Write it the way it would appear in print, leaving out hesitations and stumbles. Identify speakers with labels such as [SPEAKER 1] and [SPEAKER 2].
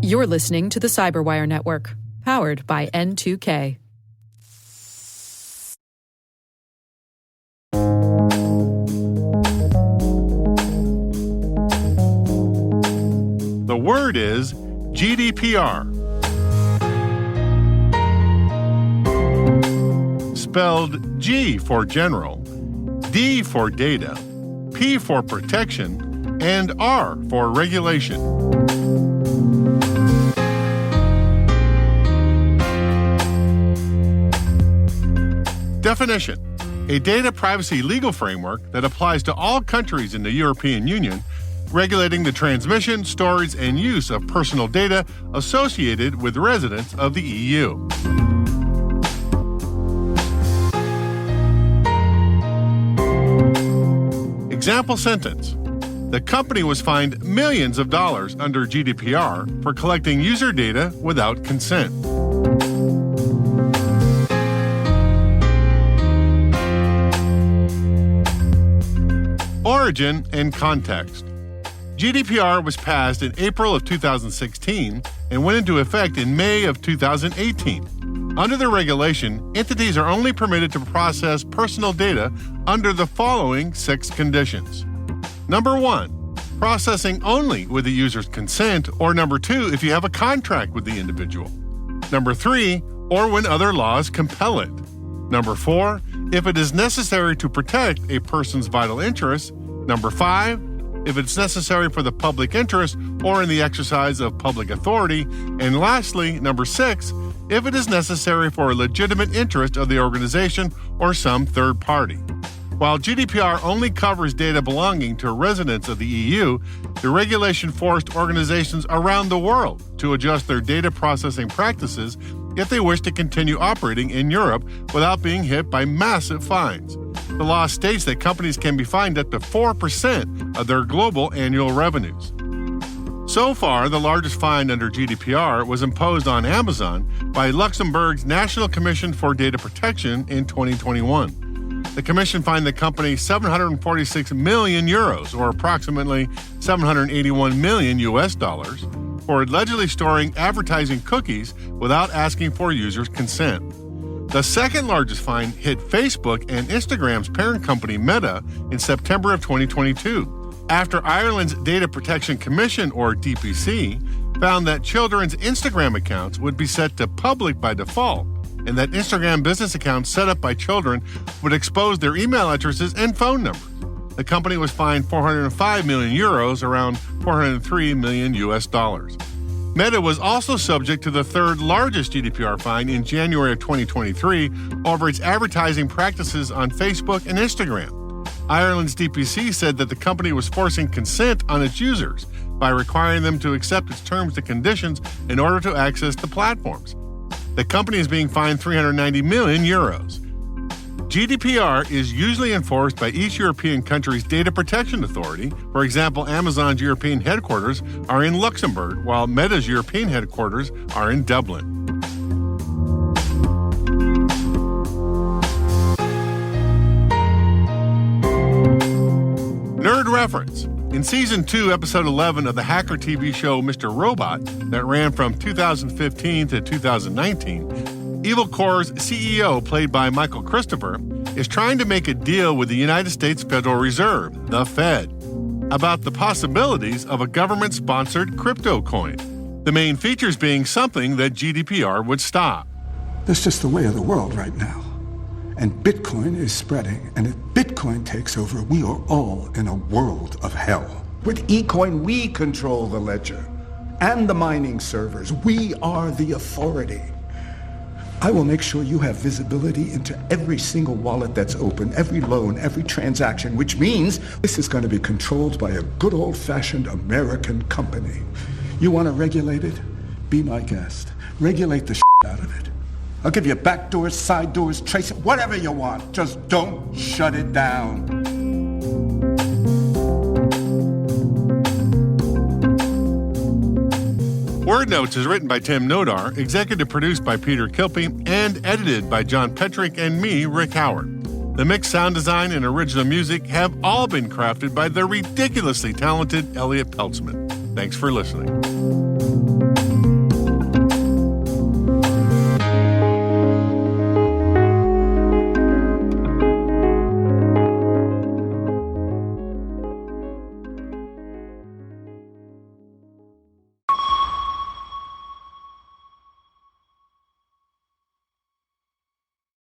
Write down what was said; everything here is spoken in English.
[SPEAKER 1] You're listening to the Cyberwire Network, powered by N2K.
[SPEAKER 2] The word is GDPR. Spelled G for general, D for data, P for protection, and R for regulation. Definition: a data privacy legal framework that applies to all countries in the European Union, regulating the transmission, storage, and use of personal data associated with residents of the EU. Example sentence: the company was fined millions of dollars under GDPR for collecting user data without consent. Origin and context. GDPR was passed in April of 2016 and went into effect in May of 2018. Under the regulation, entities are only permitted to process personal data under the following 6 conditions. Number 1, processing only with the user's consent, or number 2, if you have a contract with the individual. Number 3, or when other laws compel it. Number 4, if it is necessary to protect a person's vital interests. Number 5, if it's necessary for the public interest or in the exercise of public authority. And lastly, number 6, if it is necessary for a legitimate interest of the organization or some third party. While GDPR only covers data belonging to residents of the EU, the regulation forced organizations around the world to adjust their data processing practices if they wish to continue operating in Europe without being hit by massive fines. The law states that companies can be fined up to 4% of their global annual revenues. So far, the largest fine under GDPR was imposed on Amazon by Luxembourg's National Commission for Data Protection in 2021. The commission fined the company 746 million euros, or approximately 781 million US dollars, for allegedly storing advertising cookies without asking for users' consent. The second largest fine hit Facebook and Instagram's parent company Meta in September of 2022, after Ireland's Data Protection Commission, or DPC, found that children's Instagram accounts would be set to public by default, and that Instagram business accounts set up by children would expose their email addresses and phone numbers. The company was fined 405 million euros, around 403 million US dollars. Meta was also subject to the third largest GDPR fine in January of 2023 over its advertising practices on Facebook and Instagram. Ireland's DPC said that the company was forcing consent on its users by requiring them to accept its terms and conditions in order to access the platforms. The company is being fined 390 million euros. GDPR is usually enforced by each European country's data protection authority. For example, Amazon's European headquarters are in Luxembourg, while Meta's European headquarters are in Dublin. Nerd reference. In Season 2, Episode 11 of the Hacker TV show Mr. Robot, that ran from 2015 to 2019, Evil Corps' CEO, played by Michael Christopher, is trying to make a deal with the United States Federal Reserve, the Fed, about the possibilities of a government-sponsored crypto coin. The main features being something that GDPR would stop.
[SPEAKER 3] That's just the way of the world right now. And Bitcoin is spreading, and if Bitcoin takes over, we are all in a world of hell.
[SPEAKER 4] With eCoin, we control the ledger and the mining servers. We are the authority. I will make sure you have visibility into every single wallet that's open, every loan, every transaction, which means this is going to be controlled by a good old-fashioned American company. You want to regulate it? Be my guest. Regulate the out of it. I'll give you back doors, side doors, trace it, whatever you want. Just don't shut it down.
[SPEAKER 2] Word Notes is written by Tim Nodar, executive produced by Peter Kilpie, and edited by John Petrick and me, Rick Howard. The mixed sound design and original music have all been crafted by the ridiculously talented Elliot Peltzman. Thanks for listening.